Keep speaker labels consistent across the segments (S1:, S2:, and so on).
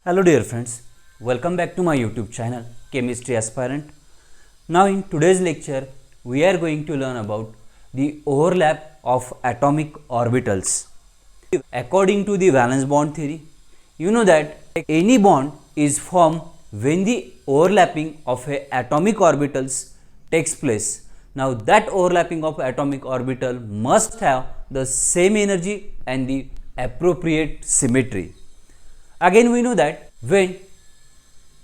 S1: Hello dear friends, welcome back to my YouTube channel Chemistry Aspirant. Now in today's lecture we are going to learn about the overlap of atomic orbitals. According to the valence bond theory, you know that any bond is formed when the overlapping of atomic orbitals takes place. Now that overlapping of atomic orbital must have the same energy and the appropriate symmetry. Again we know that when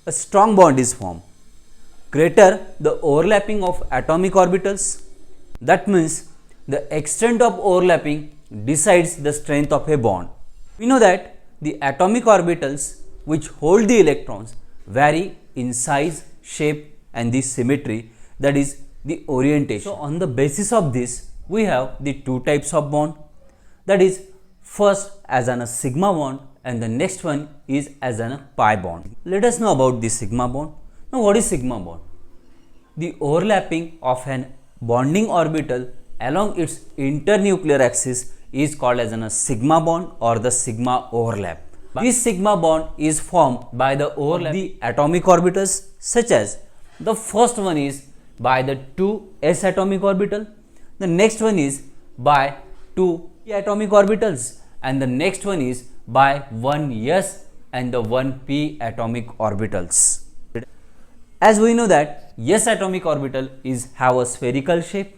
S1: a strong bond is formed, greater the overlapping of atomic orbitals, that means the extent of overlapping decides the strength of a bond. We know that the atomic orbitals which hold the electrons vary in size, shape and the symmetry, that is the orientation. So on the basis of this we have the two types of bond, that is first as a sigma bond and the next one is as a pi bond. Let us know about the sigma bond. Now what is sigma bond? The overlapping of an bonding orbital along its internuclear axis is called as a sigma bond or the sigma overlap. This sigma bond is formed by the overlap of the atomic orbitals, such as the first one is by the two s atomic orbital, the next one is by two p atomic orbitals and the next one is by one s and the one p atomic orbitals. As we know that s atomic orbital have a spherical shape,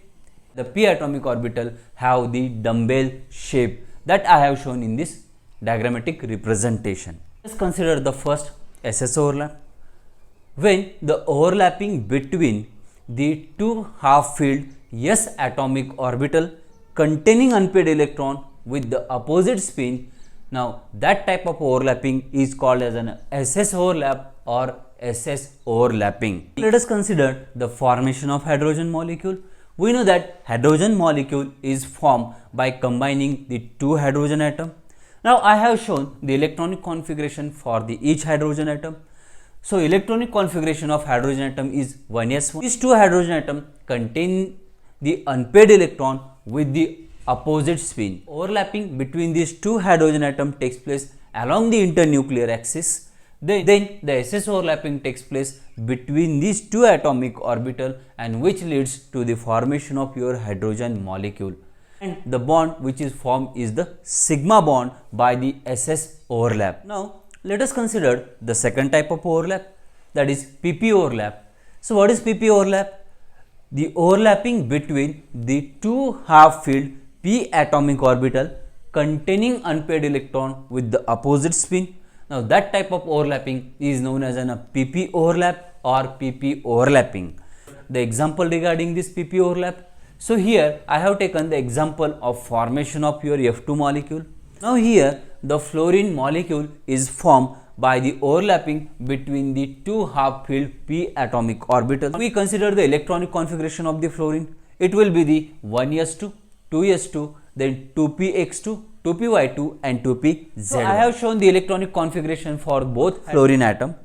S1: the p atomic orbital have the dumbbell shape that I have shown in this diagrammatic representation. Let's consider the first SS overlap. When the overlapping between the two half-filled s atomic orbital containing unpaired electron with the opposite spin, now that type of overlapping is called as an SS overlap or SS overlapping. Let us consider the formation of hydrogen molecule. We know that hydrogen molecule is formed by combining the two hydrogen atom. Now I have shown the electronic configuration for each hydrogen atom. So electronic configuration of hydrogen atom is 1s1. These two hydrogen atoms contain the unpaired electron with the opposite spin. Overlapping between these two hydrogen atoms takes place along the internuclear axis. Then the SS overlapping takes place between these two atomic orbital and which leads to the formation of your hydrogen molecule. And the bond which is formed is the sigma bond by the SS overlap. Now let us consider the second type of overlap, that is PP overlap. So what is PP overlap? The overlapping between the two half-filled p atomic orbital containing unpaired electron with the opposite spin. Now that type of overlapping is known as a PP overlap or PP overlapping. The example regarding this PP overlap. So here I have taken the example of formation of your F2 molecule. Now here the fluorine molecule is formed by the overlapping between the two half-filled p atomic orbitals. We consider the electronic configuration of the fluorine. It will be the 1s2, 2s2, then 2px2, 2py2 and 2pz1. So I have shown the electronic configuration for both fluorine atom.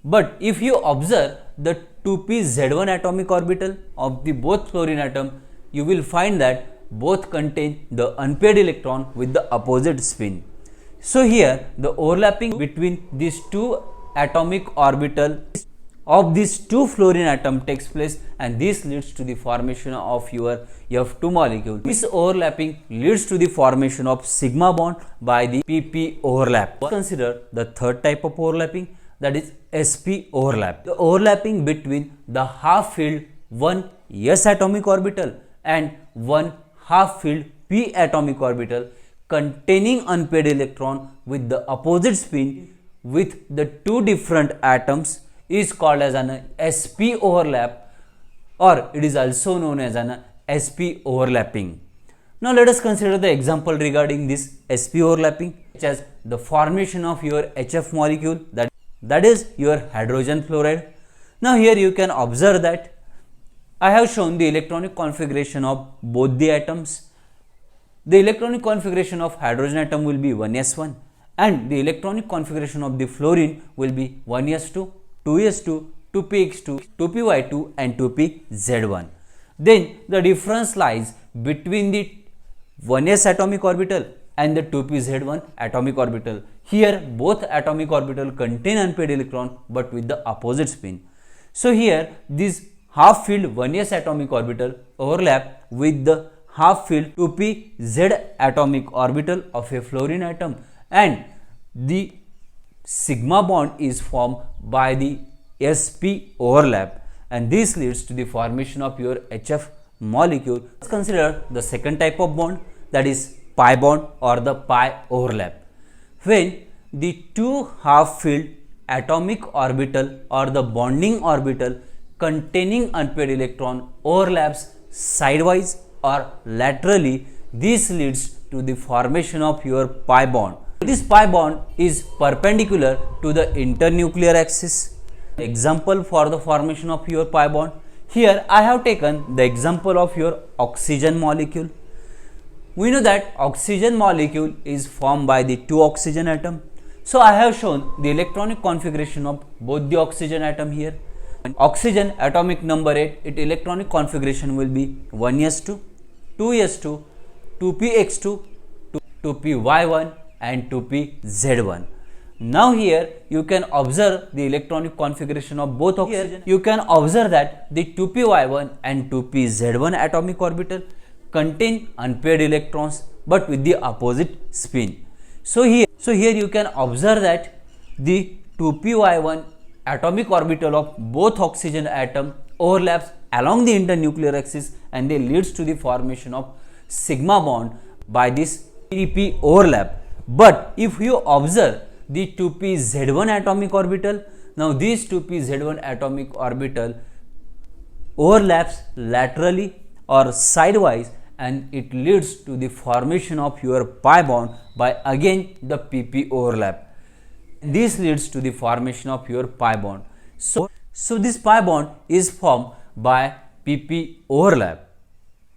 S1: But if you observe the 2pz1 atomic orbital of the both fluorine atom, you will find that both contain the unpaired electron with the opposite spin. So here the overlapping between these two atomic orbital of these two fluorine atom takes place and this leads to the formation of your F2 molecule. This overlapping leads to the formation of sigma bond by the PP overlap. Consider the third type of overlapping, that is SP overlap. The overlapping between the half-filled one s atomic orbital and one half-filled p atomic orbital containing unpaired electron with the opposite spin with the two different atoms is called as an SP overlap, or it is also known as an SP overlapping. Now let us consider the example regarding this SP overlapping, such as the formation of your HF molecule, that is your hydrogen fluoride. Now here you can observe that I have shown the electronic configuration of both the atoms. The electronic configuration of hydrogen atom will be 1s1 and the electronic configuration of the fluorine will be 1s2, 2s2, 2px2, 2py2 and 2pz1. Then the difference lies between the 1s atomic orbital and the 2pz1 atomic orbital. Here both atomic orbital contain unpaired electron but with the opposite spin. So here this half filled 1s atomic orbital overlap with the half filled 2pz atomic orbital of a fluorine atom, and the sigma bond is formed by the sp overlap, and this leads to the formation of your HF molecule. Let's consider the second type of bond, that is pi bond or the pi overlap. When the two half filled atomic orbital or the bonding orbital containing unpaired electron overlaps sidewise or laterally, this leads to the formation of your pi bond. This pi bond is perpendicular to the internuclear axis. Example for the formation of your pi bond. Here I have taken the example of your oxygen molecule. We know that oxygen molecule is formed by the two oxygen atom. So I have shown the electronic configuration of both the oxygen atom here. Oxygen atomic number 8, its electronic configuration will be 1s2, 2s2, 2px2, 2py1 and 2pz1. Now here you can observe the electronic configuration of both oxygen. Here you can observe that the 2py1 and 2pz1 atomic orbital contain unpaired electrons but with the opposite spin. So here you can observe that the 2py1 atomic orbital of both oxygen atom overlaps along the internuclear axis, and they leads to the formation of sigma bond by this pp overlap. But if you observe the 2pz1 atomic orbital, now this 2pz1 atomic orbital overlaps laterally or sidewise, and it leads to the formation of your pi bond by again the pp overlap. This leads to the formation of your pi bond. So this pi bond is formed by pp overlap.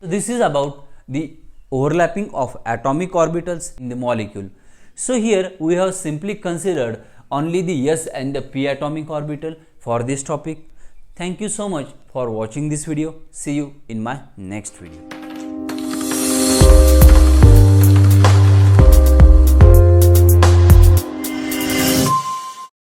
S1: So this is about the overlapping of atomic orbitals in the molecule. So here we have simply considered only the s and the p atomic orbital for this topic. Thank you so much for watching this video. See you in my next video.